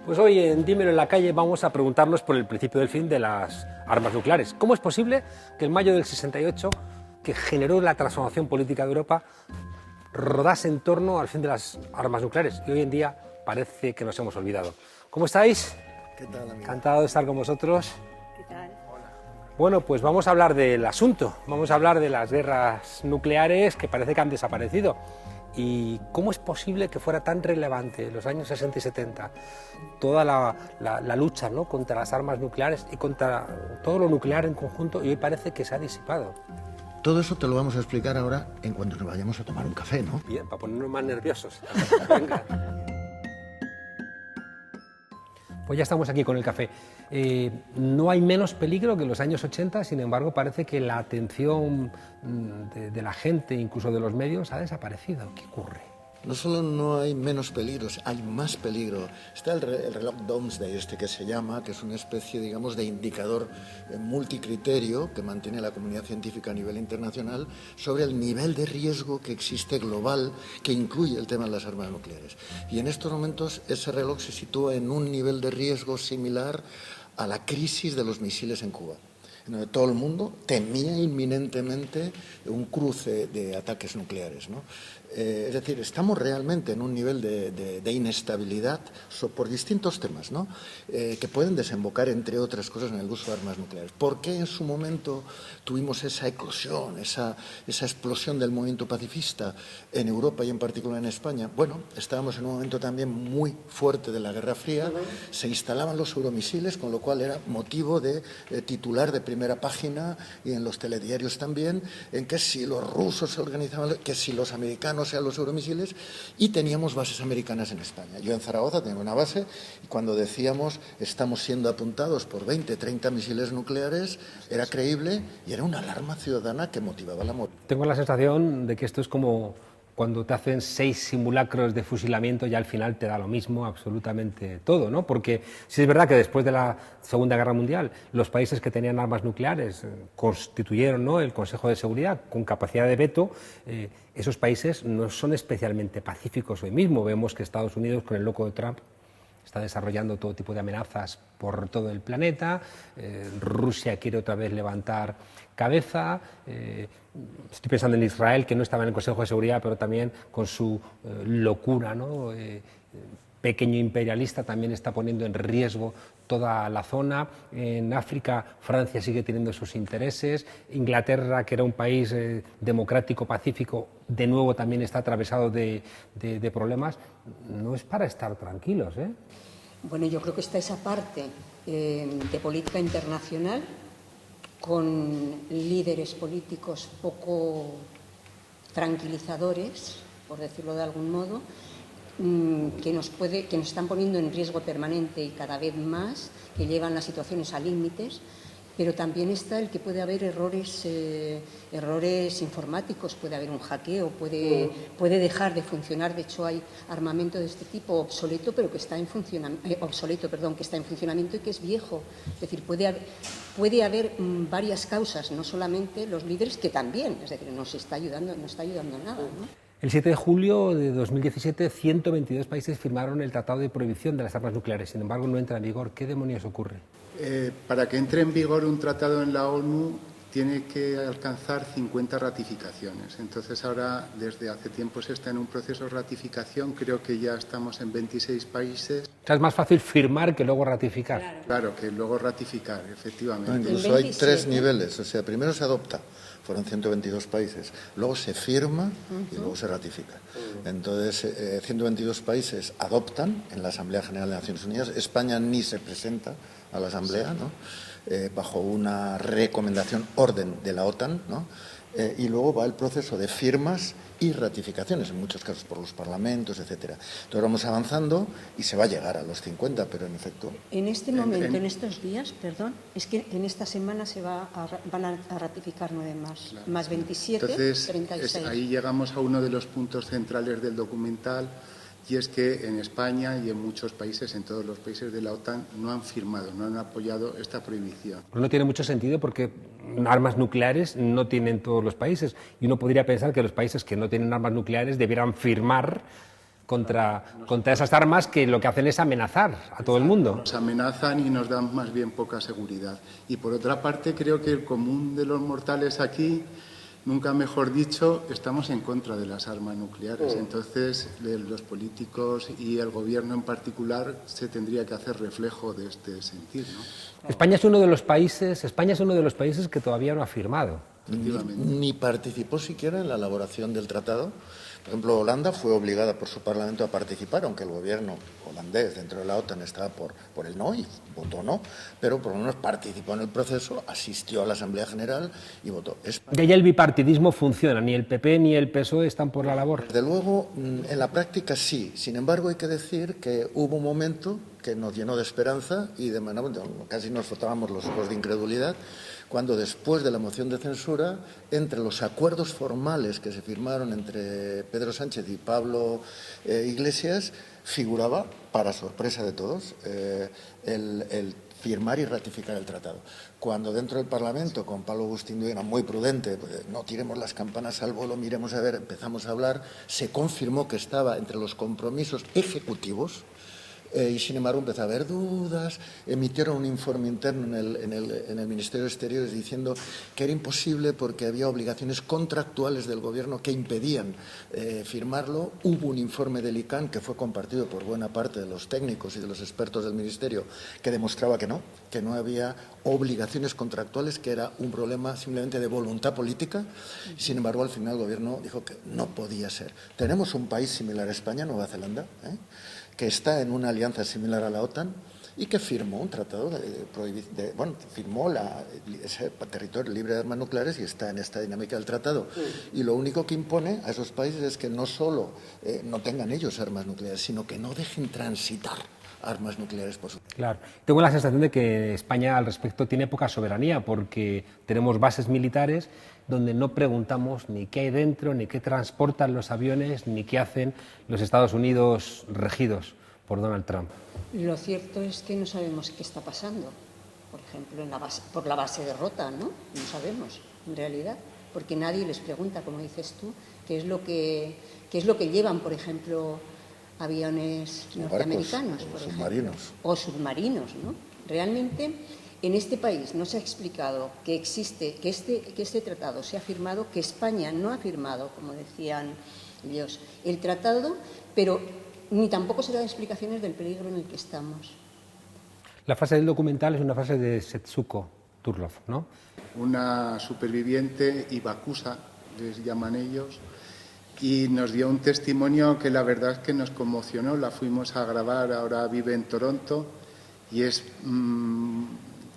Pues hoy en Dímelo en la calle vamos a preguntarnos por el principio del fin de las armas nucleares. ¿Cómo es posible que en mayo del 68, que generó la transformación política de Europa, rodase en torno al fin de las armas nucleares? Y hoy en día parece que nos hemos olvidado. ¿Cómo estáis? ¿Qué tal, amigo? Encantado de estar con vosotros. ¿Qué tal? Bueno, pues vamos a hablar del asunto. Vamos a hablar de las guerras nucleares que parece que han desaparecido. ¿Y cómo es posible que fuera tan relevante en los años 60 y 70 toda la lucha, ¿no?, contra las armas nucleares y contra todo lo nuclear en conjunto, y hoy parece que se ha disipado? Todo eso te lo vamos a explicar ahora en cuanto nos vayamos a tomar un café, ¿no? Bien, para ponernos más nerviosos. Venga. Pues ya estamos aquí con el café. No hay menos peligro que en los años 80, sin embargo parece que la atención de la gente, incluso de los medios, ha desaparecido. ¿Qué ocurre? No solo no hay menos peligros, hay más peligro. Está el reloj Domesday que se llama, que es una especie, digamos, de indicador multicriterio que mantiene la comunidad científica a nivel internacional sobre el nivel de riesgo que existe global, que incluye el tema de las armas nucleares. Y en estos momentos ese reloj se sitúa en un nivel de riesgo similar a la crisis de los misiles en Cuba, en donde todo el mundo temía inminentemente un cruce de ataques nucleares, ¿no? Es decir, estamos realmente en un nivel de inestabilidad por distintos temas, ¿no? Que pueden desembocar, entre otras cosas, en el uso de armas nucleares. ¿Por qué en su momento tuvimos esa eclosión, esa explosión del movimiento pacifista en Europa y en particular en España? Bueno, estábamos en un momento también muy fuerte de la Guerra Fría, se instalaban los euromisiles, con lo cual era motivo de titular de primera página y en los telediarios también, en que si los rusos se organizaban, que si los americanos sean los euromisiles, y teníamos bases americanas en España. Yo en Zaragoza tenía una base y cuando decíamos estamos siendo apuntados por 20, 30 misiles nucleares, era creíble y era una alarma ciudadana que motivaba la movilización. Tengo la sensación de que esto es como cuando te hacen 6 simulacros de fusilamiento y al final te da lo mismo absolutamente todo, ¿no? Porque sí es verdad que después de la Segunda Guerra Mundial los países que tenían armas nucleares constituyeron, ¿no?, el Consejo de Seguridad con capacidad de veto. Esos países no son especialmente pacíficos hoy mismo. Vemos que Estados Unidos, con el loco de Trump, está desarrollando todo tipo de amenazas por todo el planeta. Rusia quiere otra vez levantar cabeza. Estoy pensando en Israel, que no estaba en el Consejo de Seguridad, pero también con su locura, ¿no?, pequeño imperialista, también está poniendo en riesgo toda la zona. En África, Francia sigue teniendo sus intereses. Inglaterra, que era un país democrático, pacífico, de nuevo también está atravesado de problemas. No es para estar tranquilos, ¿eh? Bueno, yo creo que está esa parte de política internacional con líderes políticos poco tranquilizadores, por decirlo de algún modo, que nos están poniendo en riesgo permanente y cada vez más, que llevan las situaciones a límites. Pero también está el que puede haber errores informáticos, puede haber un hackeo, puede dejar de funcionar. De hecho, hay armamento de este tipo obsoleto, pero que está en funcionamiento, que está en funcionamiento y que es viejo. Es decir, puede haber varias causas, no solamente los líderes, que también, es decir, no está ayudando nada, ¿no? El 7 de julio de 2017, 122 países firmaron el Tratado de Prohibición de las Armas Nucleares. Sin embargo, no entra en vigor. ¿Qué demonios ocurre? Para que entre en vigor un tratado en la ONU tiene que alcanzar 50 ratificaciones. Entonces ahora, desde hace tiempo, se está en un proceso de ratificación. Creo que ya estamos en 26 países. O sea, es más fácil firmar que luego ratificar. Claro, que luego ratificar, efectivamente. No, incluso hay 3 niveles. O sea, primero se adopta, fueron 122 países, luego se firma y luego se ratifica. Entonces, 122 países adoptan en la Asamblea General de Naciones Unidas. España ni se presenta a la Asamblea, ¿no?, bajo una recomendación orden de la OTAN, ¿no? Y luego va el proceso de firmas y ratificaciones, en muchos casos por los parlamentos, etcétera. Entonces vamos avanzando y se va a llegar a los 50, pero en efecto... En este momento, en estos días, perdón, es que en esta semana van a ratificar 9 más, claro, más 27, entonces, 36. Ahí llegamos a uno de los puntos centrales del documental, y es que en España y en muchos países, en todos los países de la OTAN, no han firmado, no han apoyado esta prohibición. Pues no tiene mucho sentido porque armas nucleares no tienen todos los países y uno podría pensar que los países que no tienen armas nucleares debieran firmar contra esas armas que lo que hacen es amenazar a todo el mundo. Nos amenazan y nos dan más bien poca seguridad. Y por otra parte, creo que el común de los mortales aquí, nunca mejor dicho, estamos en contra de las armas nucleares. Entonces, los políticos y el gobierno en particular se tendría que hacer reflejo de este sentir, ¿no? España es uno de los países que todavía no ha firmado. Ni participó siquiera en la elaboración del tratado. Por ejemplo, Holanda fue obligada por su Parlamento a participar, aunque el gobierno holandés dentro de la OTAN estaba por el no y votó no, pero por lo menos participó en el proceso, asistió a la Asamblea General y votó. Y ahí el bipartidismo funciona, ni el PP ni el PSOE están por la labor. Desde luego, en la práctica sí. Sin embargo, hay que decir que hubo un momento que nos llenó de esperanza y de manera, casi nos frotábamos los ojos de incredulidad, cuando después de la moción de censura, entre los acuerdos formales que se firmaron entre Pedro Sánchez y Pablo Iglesias, figuraba, para sorpresa de todos, el firmar y ratificar el tratado. Cuando dentro del Parlamento, con Pablo Agustín era muy prudente, pues, no tiremos las campanas al vuelo, miremos a ver, empezamos a hablar, se confirmó que estaba entre los compromisos ejecutivos. Y sin embargo empezó a haber dudas, emitieron un informe interno en el Ministerio de Exteriores diciendo que era imposible porque había obligaciones contractuales del Gobierno que impedían firmarlo. Hubo un informe del ICANN que fue compartido por buena parte de los técnicos y de los expertos del Ministerio que demostraba que no había obligaciones contractuales, que era un problema simplemente de voluntad política. Sin embargo, al final el Gobierno dijo que no podía ser. Tenemos un país similar a España, Nueva Zelanda, que está en una alianza similar a la OTAN y que firmó un tratado firmó ese territorio libre de armas nucleares y está en esta dinámica del tratado. Y lo único que impone a esos países es que no solo no tengan ellos armas nucleares, sino que no dejen transitar armas nucleares por su... Claro. Tengo la sensación de que España al respecto tiene poca soberanía porque tenemos bases militares donde no preguntamos ni qué hay dentro, ni qué transportan los aviones, ni qué hacen los Estados Unidos regidos por Donald Trump. Lo cierto es que no sabemos qué está pasando, por ejemplo, por la base de Rota, ¿no? No sabemos, en realidad, porque nadie les pregunta, como dices tú, qué es lo que llevan, por ejemplo, aviones norteamericanos, por ejemplo, o submarinos, ¿no? Realmente, en este país no se ha explicado que este tratado se ha firmado, que España no ha firmado, como decían ellos, el tratado, pero ni tampoco se dan explicaciones del peligro en el que estamos. La frase del documental es una frase de Setsuko Turlov, ¿no? Una superviviente, Ibakusa, les llaman ellos, y nos dio un testimonio que la verdad es que nos conmocionó. La fuimos a grabar, ahora vive en Toronto y es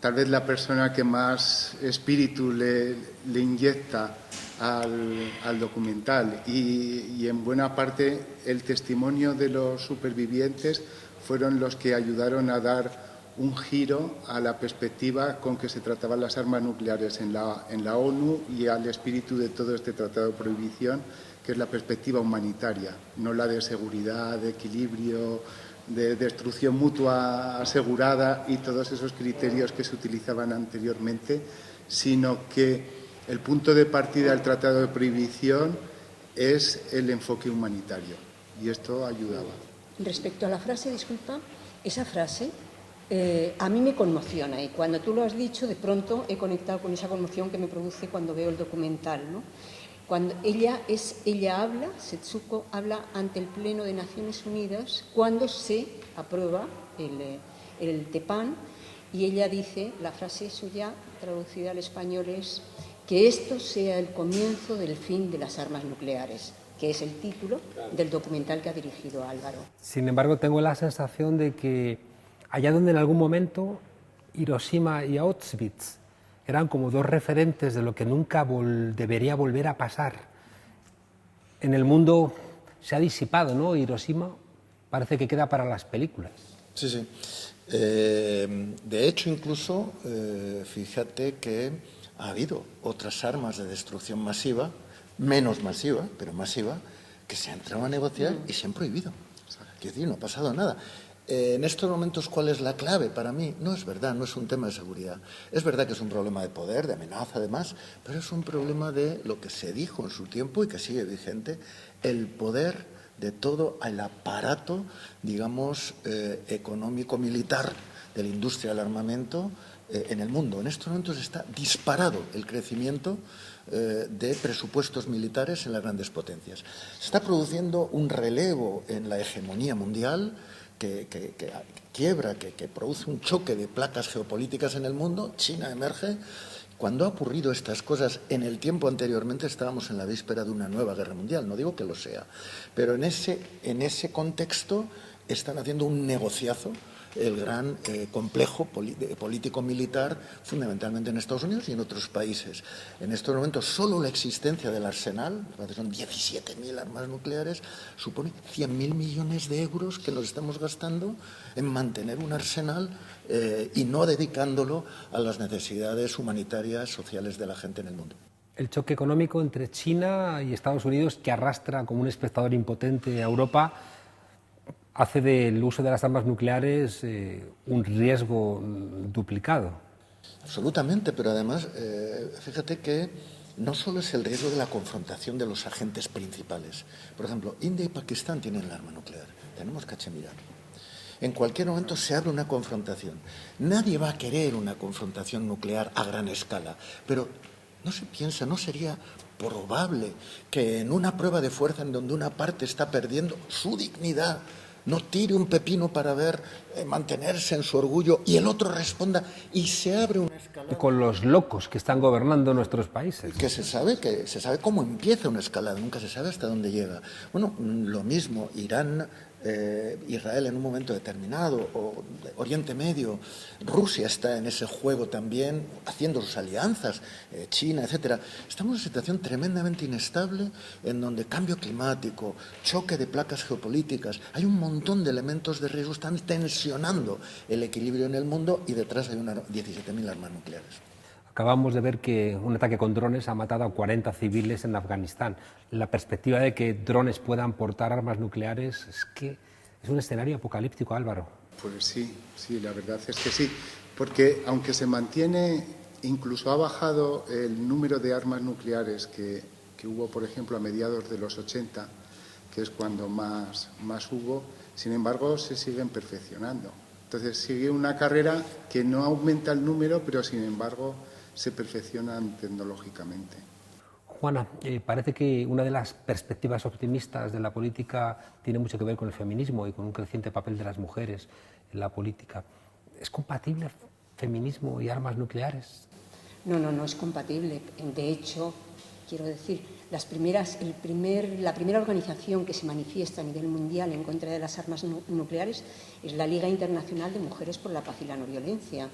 tal vez la persona que más espíritu le inyecta al documental y en buena parte el testimonio de los supervivientes fueron los que ayudaron a dar un giro a la perspectiva con que se trataban las armas nucleares en la ONU y al espíritu de todo este tratado de prohibición, que es la perspectiva humanitaria, no la de seguridad, de equilibrio, de destrucción mutua asegurada y todos esos criterios que se utilizaban anteriormente, sino que el punto de partida del Tratado de Prohibición es el enfoque humanitario y esto ayudaba. Respecto a la frase, disculpa, esa frase a mí me conmociona y cuando tú lo has dicho, de pronto he conectado con esa conmoción que me produce cuando veo el documental, ¿no? Cuando ella habla, Setsuko habla ante el Pleno de Naciones Unidas cuando se aprueba el TEPAN y ella dice, la frase suya traducida al español es que esto sea el comienzo del fin de las armas nucleares, que es el título del documental que ha dirigido Álvaro. Sin embargo, tengo la sensación de que allá donde en algún momento Hiroshima y Auschwitz eran como dos referentes de lo que nunca debería volver a pasar, en el mundo se ha disipado, ¿no? Hiroshima parece que queda para las películas. Sí, sí. De hecho, incluso, fíjate que ha habido otras armas de destrucción masiva, menos masiva, pero masiva, que se han entrado a negociar y se han prohibido. Quiero decir, no ha pasado nada. En estos momentos, ¿cuál es la clave para mí? No es verdad, no es un tema de seguridad. Es verdad que es un problema de poder, de amenaza, además, pero es un problema de lo que se dijo en su tiempo y que sigue vigente, el poder de todo el aparato, digamos, económico-militar de la industria del armamento en el mundo. En estos momentos está disparado el crecimiento de presupuestos militares en las grandes potencias. Se está produciendo un relevo en la hegemonía mundial que quiebra, que produce un choque de placas geopolíticas en el mundo. China emerge. Cuando ha ocurrido estas cosas en el tiempo anteriormente estábamos en la víspera de una nueva guerra mundial, no digo que lo sea, pero en ese contexto están haciendo un negociazo el gran complejo político-militar, fundamentalmente en Estados Unidos y en otros países. En estos momentos solo la existencia del arsenal, son 17.000 armas nucleares, supone 100.000 millones de euros que nos estamos gastando en mantener un arsenal y no dedicándolo a las necesidades humanitarias, sociales de la gente en el mundo. El choque económico entre China y Estados Unidos, que arrastra como un espectador impotente a Europa, hace del uso de las armas nucleares un riesgo duplicado. Absolutamente, pero además, fíjate que no solo es el riesgo de la confrontación de los agentes principales. Por ejemplo, India y Pakistán tienen el arma nuclear, tenemos Cachemira. En cualquier momento se abre una confrontación. Nadie va a querer una confrontación nuclear a gran escala, pero no se piensa, no sería probable que en una prueba de fuerza en donde una parte está perdiendo su dignidad, no tire un pepino para mantenerse en su orgullo y el otro responda y se abre una escalada. Y con los locos que están gobernando nuestros países. Que se sabe cómo empieza una escalada, nunca se sabe hasta dónde llega. Bueno, lo mismo, Irán, Israel en un momento determinado, o Oriente Medio, Rusia está en ese juego también, haciendo sus alianzas, China, etcétera. Estamos en una situación tremendamente inestable en donde cambio climático, choque de placas geopolíticas, hay un montón de elementos de riesgo, están tensionando el equilibrio en el mundo y detrás hay 17.000 armas nucleares. Acabamos de ver que un ataque con drones ha matado a 40 civiles en Afganistán. La perspectiva de que drones puedan portar armas nucleares es un escenario apocalíptico, Álvaro. Pues sí, la verdad es que sí. Porque aunque se mantiene, incluso ha bajado el número de armas nucleares que hubo, por ejemplo, a mediados de los 80, que es cuando más hubo, sin embargo, se siguen perfeccionando. Entonces sigue una carrera que no aumenta el número, pero sin embargo se perfeccionan tecnológicamente. Juana, parece que una de las perspectivas optimistas de la política tiene mucho que ver con el feminismo y con un creciente papel de las mujeres en la política. ¿Es compatible feminismo y armas nucleares? No es compatible. De hecho, quiero decir, la primera organización que se manifiesta a nivel mundial en contra de las armas nucleares es la Liga Internacional de Mujeres por la Paz y la No Violencia.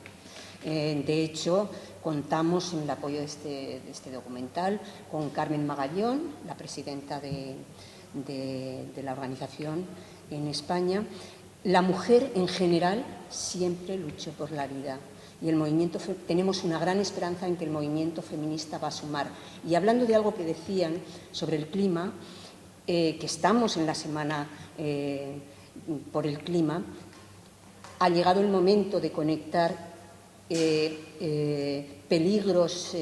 De hecho, contamos en el apoyo de este documental con Carmen Magallón, la presidenta de la organización en España. La mujer en general siempre luchó por la vida y tenemos una gran esperanza en que el movimiento feminista va a sumar. Y hablando de algo que decían sobre el clima, que estamos en la semana por el clima, ha llegado el momento de conectar peligros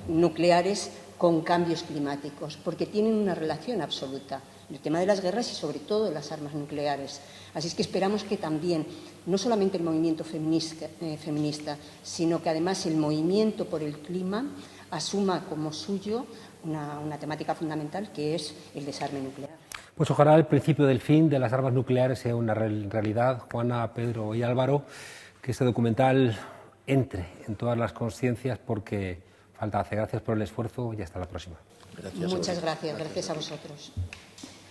nucleares con cambios climáticos, porque tienen una relación absoluta, el tema de las guerras y sobre todo las armas nucleares. Así es que esperamos que también, no solamente el movimiento feminista, sino que además el movimiento por el clima asuma como suyo una temática fundamental, que es el desarme nuclear. Pues ojalá el principio del fin de las armas nucleares sea una realidad. Juana, Pedro y Álvaro, que este documental entre en todas las conciencias, porque falta hacer. Gracias por el esfuerzo y hasta la próxima. Muchas gracias a vosotros.